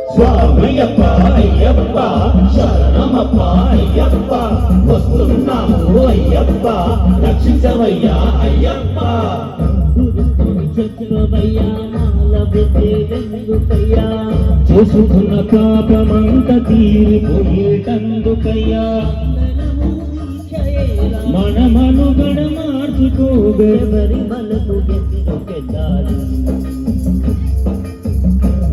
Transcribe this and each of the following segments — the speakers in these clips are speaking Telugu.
స్వామయ్యప్ప అయ్యప్ప శరణమప్ప అయ్యప్ప వస్తున్నాము అయ్యప్ప రక్షించవయ్యా అయ్యప్ప చేసుకున్న పాపమంత తీరిపోయేటందుకయ్యా మన మనుగడ మార్చుకోగలరి మనకు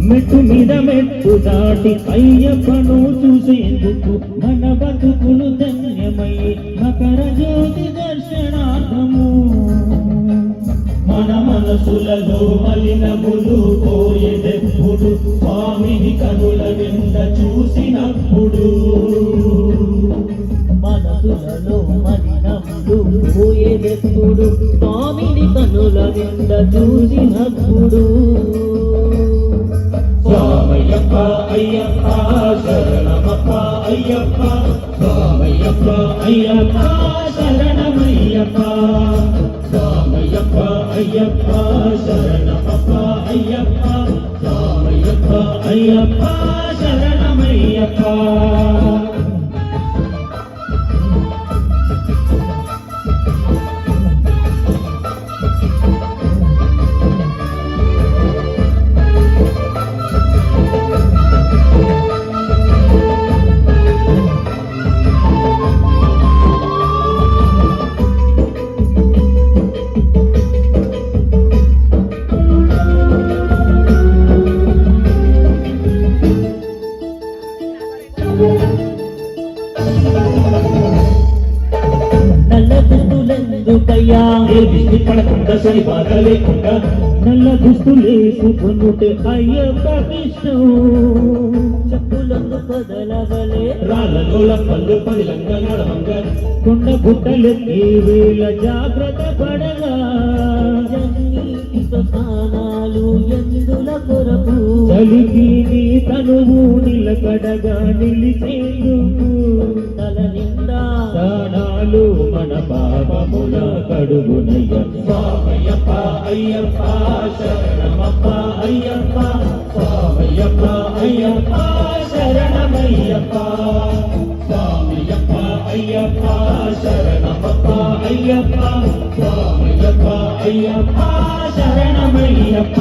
మెట్టు మీద మెట్టు దాటి అయ్యప్పను చూసేందుకు మన బతుకులు ధన్యమై మకర జ్యోతి దర్శనార్థము మన మనసులలో మలినములు పోయేదెప్పుడు స్వామిని కనుల నింద చూసినప్పుడు మనసులలో మలినములు పోయేదెప్పుడు స్వామిని కనుల నింద చూసినప్పుడు స్వామయ్యప్ప అయ్యప్ప శరణమప్ప అయ్యప్ప స్వామయ్యప్ప అయ్యప్ప శరణమయ్యప్ప స్వామయ్యప్ప అయ్యప్ప శరణమప్ప అయ్యప్ప స్వామయ్యప్ప అయ్యప్ప శరణమయ్యప్ప పడకుండా సరి బాధ లేకుండా నల్ల దుస్తులేసుకొనుటే అయ్యప్పకిష్టం చెప్పులను పదలవలే రాళ్ళలోల పళ్ళు పదిలంగా నడవంగా కొండ గుట్టలెక్కి వేళ జాగ్రత్త పడగా స్నానాలు ఎందుల కొరకు చలికి నీ తనువు నిలకడగా నిలిచేందుకు తల నిండా స్నానాలు మన పాపముల కడుగునయ్య స్వామయ్యప్ప అయ్యప్ప శరణమప్ప అయ్యప్ప స్వామయ్యప్ప అయ్యప్ప శరణమయ్యప్ప స్వామయ్యప్ప అయ్యప్ప శరణమప్ప అయ్యప్ప స్వామయ్యప్ప అయ్యప్ప శరణమయ్యప్ప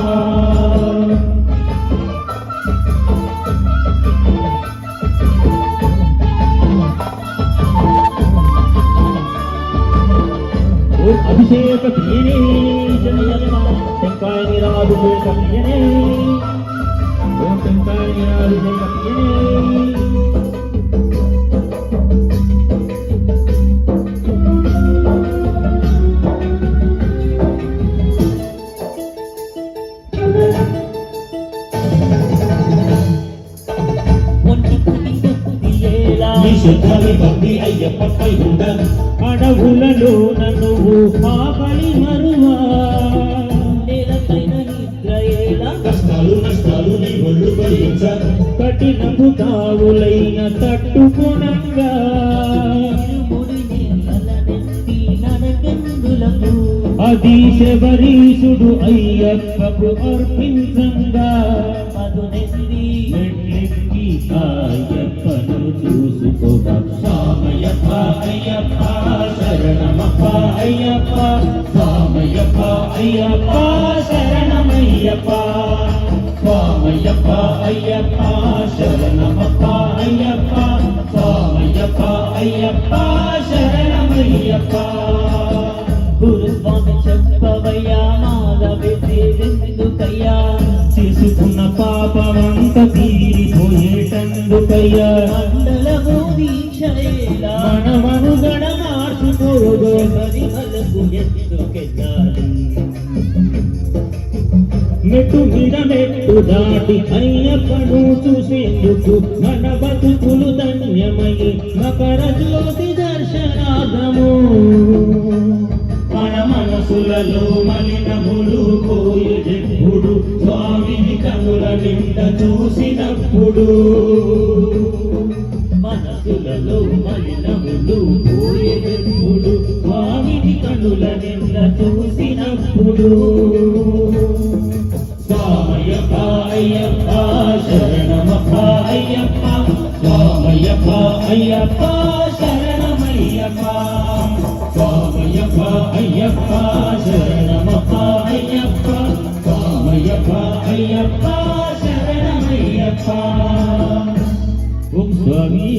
అభిషేక ప్రియనే టెంకాయ నిరాభిషేక ప్రియనే ఓం టెంకాయ నిరాభిషేక ప్రియనే అయ్యప్పపై ఉండ అడవులలో నువ్వు పాపలి మరువా నేలపైన నిద్రయేలా కష్టాలు నష్టాలు నీ ఒళ్ళు భరించ కఠినపు తావులైన తట్టుకొనంగా అది శబరీషుడు అయ్యప్పకు అర్పించంగా మెట్లెక్కి అయ్యప్పను చూసుకోగా స్వామయ్యప్ప అయ్యప్ప శరణమప్ప అయ్యప్ప స్వామయ్యప్ప అయ్యప్ప శరణమయ్యప్ప స్వామయ్యప్ప అయ్యప్ప శరణమప్ప అయ్యప్ప స్వామయ్యప్ప అయ్యప్ప శరణమయ్యప్ప గురుస్వామి చెప్పవయ్యా మాల వేసేందుకయ్యా చేసుకున్న పాపమంత తీరిపోయేటందుకయ్యా మండలము దీక్షయేలా మన మనుగడ మార్చుకోగా హరిహలకు ఎందుకెళ్ళాలి మెట్టు మీద మెట్టు దాటి అయ్యప్పను చూసేందుకు మన బతుకులు ధన్యమై మకర జ్యోతి దర్శనార్థము మన మనసులలో మలినములు పోయేదెప్పుడు స్వామిని కనుల నింద చూసినప్పుడు మనసులలో మలినములు పోయేదెప్పుడు స్వామిని కనుల నింద చూసినప్పుడు స్వామయ్యప్ప అయ్యప్ప శరణమప్ప అయ్యప్ప శరణమయ్యప్ప స్వామయ్యప్ప అయ్యప్ప శరణమప్ప అయ్యప్ప స్వామయ్యప్ప అయ్యప్ప శరణమయ్యప్ప ఓం స్వామి